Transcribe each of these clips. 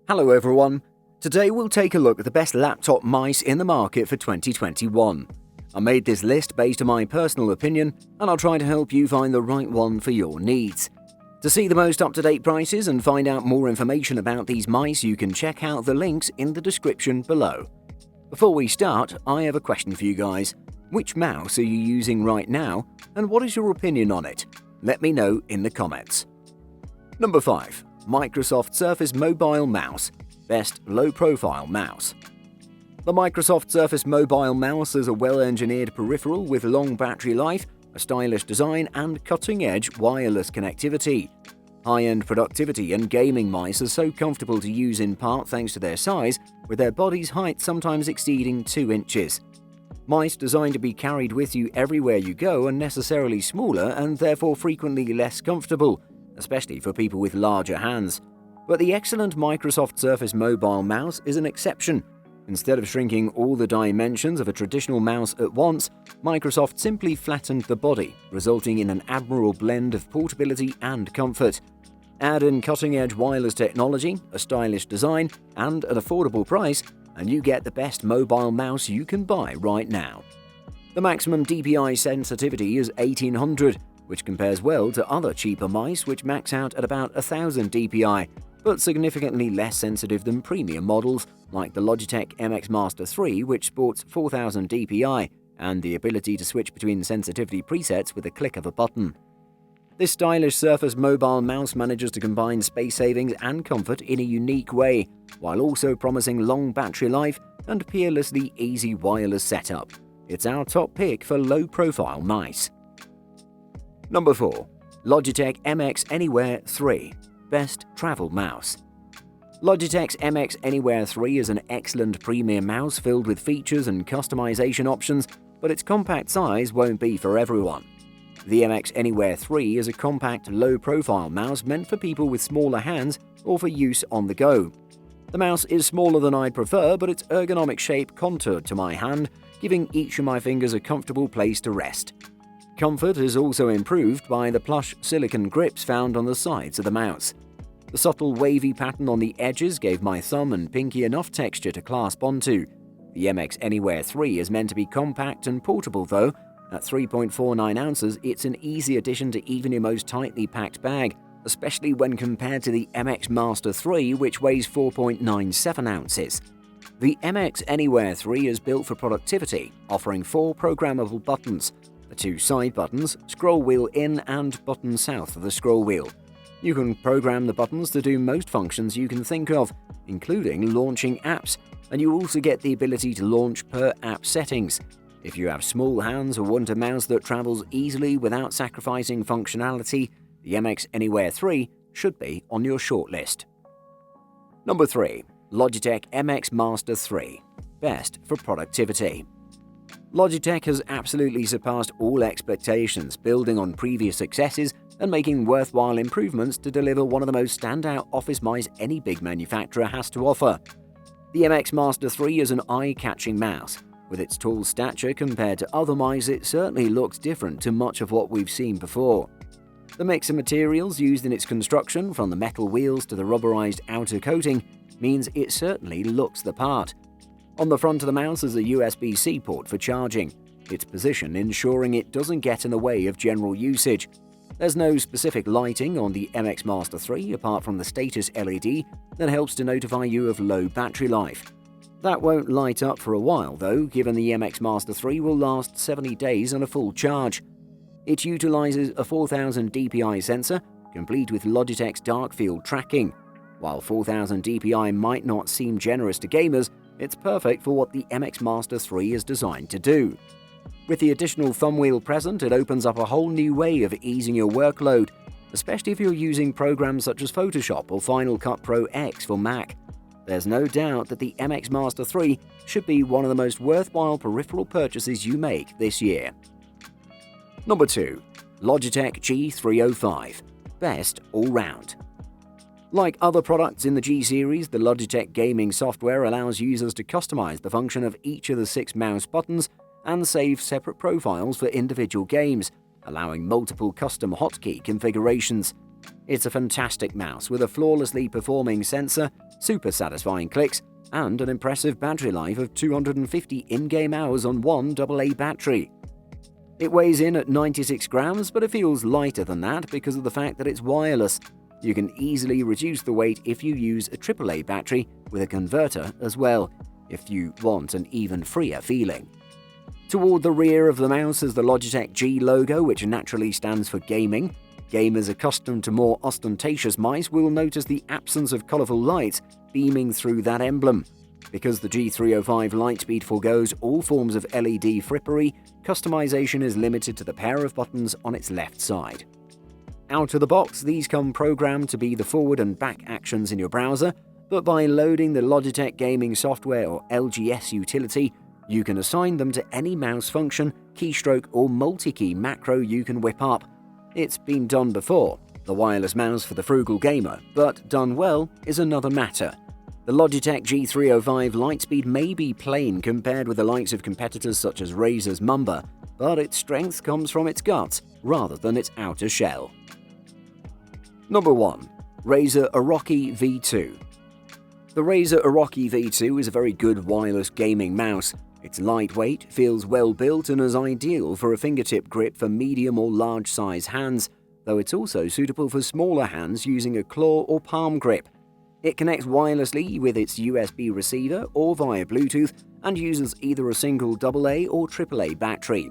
Hello everyone, today we'll take a look at the best laptop mice in the market for 2021. I made this list based on my personal opinion and I'll try to help you find the right one for your needs. To see the most up-to-date prices and find out more information about these mice, you can check out the links in the description below. Before we start, I have a question for you guys. Which mouse are you using right now and what is your opinion on it? Let me know in the comments. Number 5. Microsoft Surface Mobile Mouse, Best Low-Profile Mouse. The Microsoft Surface Mobile Mouse is a well-engineered peripheral with long battery life, a stylish design, and cutting-edge wireless connectivity. High-end productivity and gaming mice are so comfortable to use in part thanks to their size, with their body's height sometimes exceeding 2 inches. Mice designed to be carried with you everywhere you go are necessarily smaller and therefore frequently less comfortable, especially for people with larger hands. But the excellent Microsoft Surface Mobile Mouse is an exception. Instead of shrinking all the dimensions of a traditional mouse at once, Microsoft simply flattened the body, resulting in an admirable blend of portability and comfort. Add in cutting-edge wireless technology, a stylish design, and an affordable price, and you get the best mobile mouse you can buy right now. The maximum DPI sensitivity is 1800, which compares well to other cheaper mice which max out at about 1000 DPI, but significantly less sensitive than premium models like the Logitech MX Master 3, which sports 4000 DPI and the ability to switch between sensitivity presets with a click of a button. This stylish Surface Mobile Mouse manages to combine space savings and comfort in a unique way, while also promising long battery life and peerlessly easy wireless setup. It's our top pick for low-profile mice. Number 4. Logitech MX Anywhere 3, Best Travel Mouse. Logitech's MX Anywhere 3 is an excellent premium mouse filled with features and customization options, but its compact size won't be for everyone. The MX Anywhere 3 is a compact, low-profile mouse meant for people with smaller hands or for use on the go. The mouse is smaller than I'd prefer, but its ergonomic shape contoured to my hand, giving each of my fingers a comfortable place to rest. Comfort is also improved by the plush silicone grips found on the sides of the mouse. The subtle wavy pattern on the edges gave my thumb and pinky enough texture to clasp onto. The MX Anywhere 3 is meant to be compact and portable though. At 3.49 ounces, it's an easy addition to even your most tightly packed bag, especially when compared to the MX Master 3, which weighs 4.97 ounces. The MX Anywhere 3 is built for productivity, offering 4 programmable buttons. The 2 side buttons, scroll wheel in and button south of the scroll wheel. You can program the buttons to do most functions you can think of, including launching apps, and you also get the ability to launch per app settings. If you have small hands or want a mouse that travels easily without sacrificing functionality, the MX Anywhere 3 should be on your shortlist. Number 3. Logitech MX Master 3, Best for Productivity. Logitech has absolutely surpassed all expectations, building on previous successes and making worthwhile improvements to deliver one of the most standout office mice any big manufacturer has to offer. The MX Master 3 is an eye-catching mouse. With its tall stature compared to other mice, it certainly looks different to much of what we've seen before. The mix of materials used in its construction, from the metal wheels to the rubberized outer coating, means it certainly looks the part. On the front of the mouse is a USB-C port for charging, its position ensuring it doesn't get in the way of general usage. There's no specific lighting on the MX Master 3 apart from the status LED that helps to notify you of low battery life. That won't light up for a while though, given the MX Master 3 will last 70 days on a full charge. It utilizes a 4000 DPI sensor, complete with Logitech's dark field tracking. While 4000 DPI might not seem generous to gamers, it's perfect for what the MX Master 3 is designed to do. With the additional thumb wheel present, it opens up a whole new way of easing your workload, especially if you're using programs such as Photoshop or Final Cut Pro X for Mac. There's no doubt that the MX Master 3 should be one of the most worthwhile peripheral purchases you make this year. Number 2. Logitech G305, Best All-Round. Like other products in the G series, the Logitech gaming software allows users to customize the function of each of the 6 mouse buttons and save separate profiles for individual games, allowing multiple custom hotkey configurations. It's a fantastic mouse with a flawlessly performing sensor, super satisfying clicks, and an impressive battery life of 250 in-game hours on one AA battery. It weighs in at 96 grams, but it feels lighter than that because of the fact that it's wireless. You can easily reduce the weight if you use a AAA battery with a converter as well, if you want an even freer feeling. Toward the rear of the mouse is the Logitech G logo, which naturally stands for gaming. Gamers accustomed to more ostentatious mice will notice the absence of colourful lights beaming through that emblem. Because the G305 Lightspeed forgoes all forms of LED frippery, customization is limited to the pair of buttons on its left side. Out of the box, these come programmed to be the forward and back actions in your browser, but by loading the Logitech Gaming Software or LGS utility, you can assign them to any mouse function, keystroke, or multi-key macro you can whip up. It's been done before, the wireless mouse for the frugal gamer, but done well is another matter. The Logitech G305 Lightspeed may be plain compared with the likes of competitors such as Razer's Mamba, but its strength comes from its guts rather than its outer shell. Number 1. Razer Aroki V2. The Razer Aroki V2 is a very good wireless gaming mouse. It's lightweight, feels well built, and is ideal for a fingertip grip for medium or large size hands, though it's also suitable for smaller hands using a claw or palm grip. It connects wirelessly with its USB receiver or via Bluetooth and uses either a single AA or AAA battery.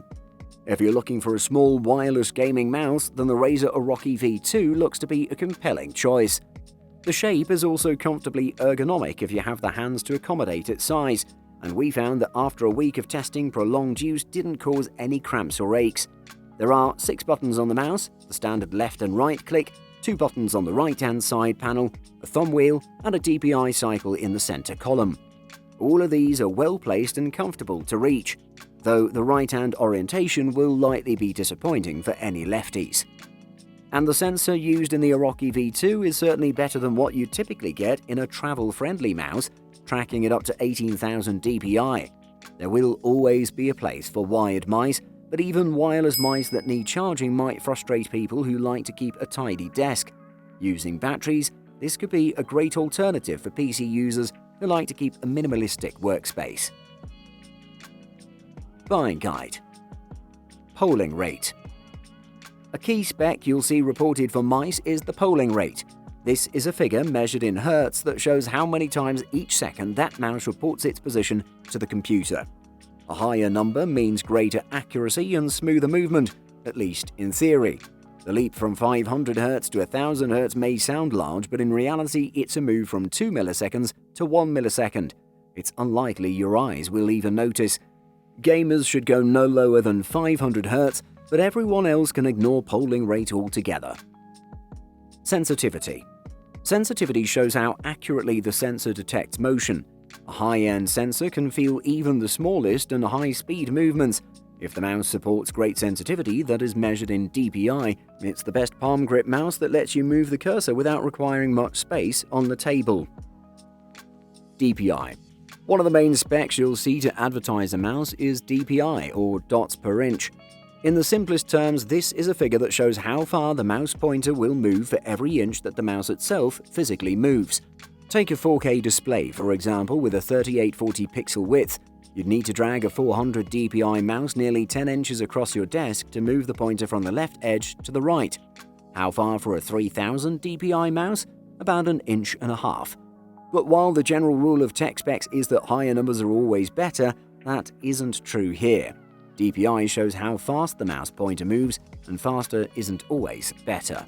If you're looking for a small wireless gaming mouse, then the Razer Aroki V2 looks to be a compelling choice. The shape is also comfortably ergonomic if you have the hands to accommodate its size, and we found that after a week of testing, prolonged use didn't cause any cramps or aches. There are 6 buttons on the mouse, the standard left and right click, 2 buttons on the right-hand side panel, a thumb wheel, and a DPI cycle in the center column. All of these are well placed and comfortable to reach, though the right-hand orientation will likely be disappointing for any lefties. And the sensor used in the Aroki V2 is certainly better than what you typically get in a travel-friendly mouse, tracking it up to 18,000 dpi. There will always be a place for wired mice, but even wireless mice that need charging might frustrate people who like to keep a tidy desk. Using batteries, this could be a great alternative for PC users who like to keep a minimalistic workspace. Buying guide. Polling rate. A key spec you'll see reported for mice is the polling rate. This is a figure measured in hertz that shows how many times each second that mouse reports its position to the computer. A higher number means greater accuracy and smoother movement, at least in theory. The leap from 500 Hz to 1000 Hz may sound large, but in reality it's a move from 2 milliseconds to 1 millisecond. It's unlikely your eyes will even notice. Gamers should go no lower than 500 Hz, but everyone else can ignore polling rate altogether. Sensitivity. Sensitivity shows how accurately the sensor detects motion. A high-end sensor can feel even the smallest and high-speed movements. If the mouse supports great sensitivity that is measured in dpi, it's the best palm grip mouse that lets you move the cursor without requiring much space on the table. DPI. One of the main specs you'll see to advertise a mouse is DPI, or dots per inch. In the simplest terms, this is a figure that shows how far the mouse pointer will move for every inch that the mouse itself physically moves. Take a 4K display, for example, with a 3840 pixel width. You'd need to drag a 400 dpi mouse nearly 10 inches across your desk to move the pointer from the left edge to the right. How far for a 3000 dpi mouse? About an inch and a half. But while the general rule of tech specs is that higher numbers are always better, that isn't true here. DPI shows how fast the mouse pointer moves, and faster isn't always better.